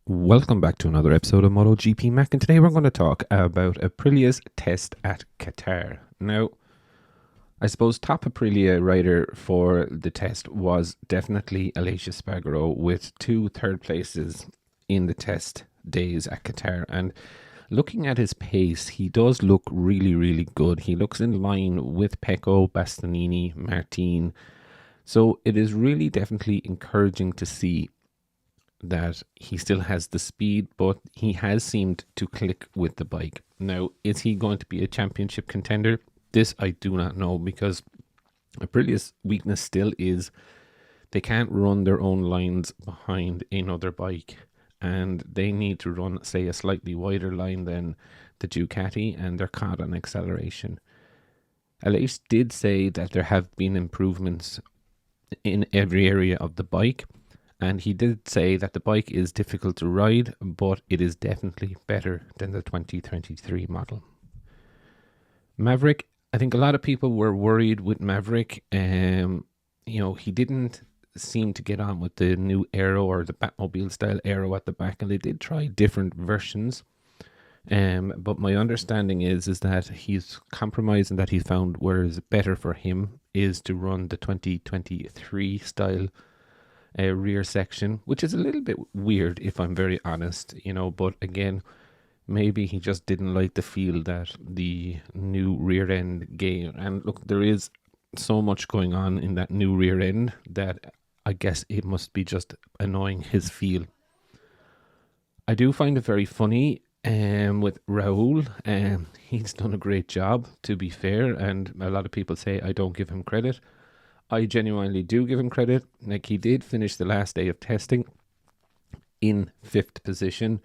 Welcome back to another episode of Motogp Mac, and today we're going to talk about Aprilia's test at Qatar. Now, I suppose top Aprilia rider for the test was definitely Aleix Espargaro, with 2 third places in the test days at Qatar. And looking at his pace, he does look really, really good. He looks in line with Pecco, Bastianini, Martin. So it is really definitely encouraging to see that he still has the speed, but he has seemed to click with the bike. Now, is he going to be a championship contender? This I do not know, because Aprilia's weakness still is they can't run their own lines behind another bike, and they need to run, say, a slightly wider line than the Ducati, and they're caught on acceleration. Aleix did say that there have been improvements in every area of the bike, and he did say that the bike is difficult to ride, but it is definitely better than the 2023 model. Maverick, I think a lot of people were worried with Maverick. He didn't seem to get on with the new aero or the Batmobile style aero at the back, and they did try different versions. But my understanding is that he's compromised, and that he found where is better for him is to run the 2023 style rear section, which is a little bit weird if I'm very honest, but again, maybe he just didn't like the feel that the new rear end gave. And look, there is so much going on in that new rear end that I guess it must be just annoying his feel. I do find it very funny with Raul. He's done a great job, to be fair, and a lot of people say I don't give him credit. I genuinely do give him credit. Like, he did finish the last day of testing in 5th position.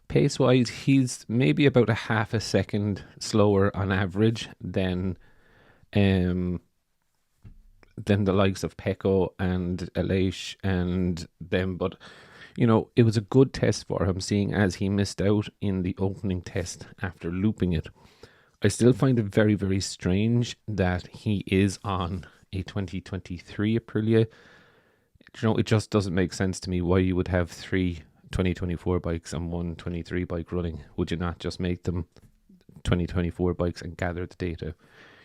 Pace-wise, he's maybe about a half a second slower on average than the likes of Pecco and Aleix and them. But, it was a good test for him, seeing as he missed out in the opening test after looping it. I still find it very, very strange that he is on a 2023 Aprilia. It just doesn't make sense to me why you would have 3 2024 bikes and 1 23 bike running. Would you not just make them 2024 bikes and gather the data?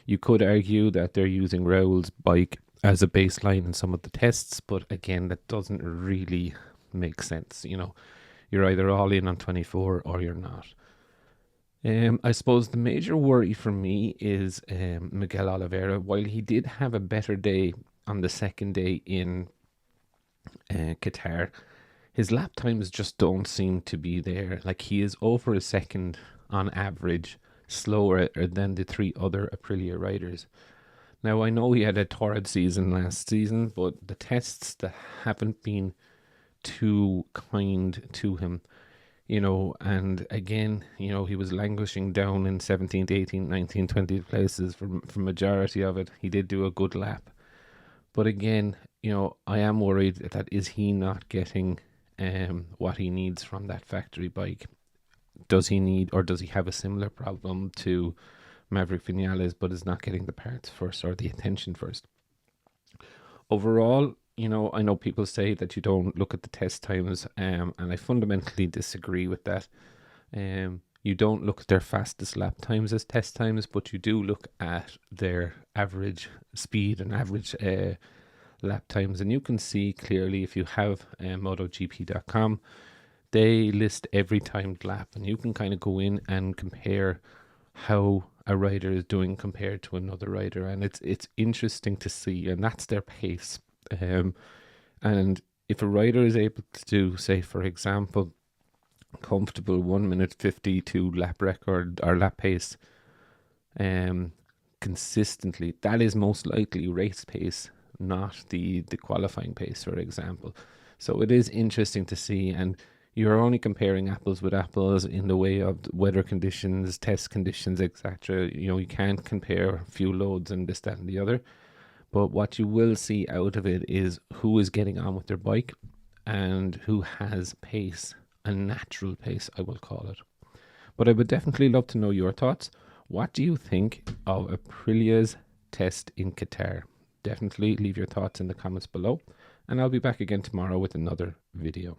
You could argue that they're using Raul's bike as a baseline in some of the tests, but again, that doesn't really make sense. You're either all in on 24 or you're not. I suppose the major worry for me is Miguel Oliveira. While he did have a better day on the second day in Qatar, his lap times just don't seem to be there. Like, he is over a second on average slower than the 3 other Aprilia riders. Now, I know he had a torrid season last season, but the tests that haven't been too kind to him. And again, he was languishing down in 17th, 18th, 19th, 20th places for majority of it. He did do a good lap. But again, I am worried that is he not getting what he needs from that factory bike? Does he need, or does he have a similar problem to Maverick Vinales, but is not getting the parts first or the attention first? Overall, I know people say that you don't look at the test times, and I fundamentally disagree with that. You don't look at their fastest lap times as test times, but you do look at their average speed and average lap times. And you can see clearly, if you have Motogp.com, they list every timed lap, and you can kind of go in and compare how a rider is doing compared to another rider, and it's interesting to see, and that's their pace. And if a rider is able to do, say, for example, comfortable 1 minute 52 lap record or lap pace consistently, that is most likely race pace, not the qualifying pace, for example. So it is interesting to see, and you're only comparing apples with apples in the way of weather conditions, test conditions, etc. You can't compare fuel loads and this, that, and the other. But what you will see out of it is who is getting on with their bike and who has pace, a natural pace, I will call it. But I would definitely love to know your thoughts. What do you think of Aprilia's test in Qatar? Definitely leave your thoughts in the comments below, and I'll be back again tomorrow with another video.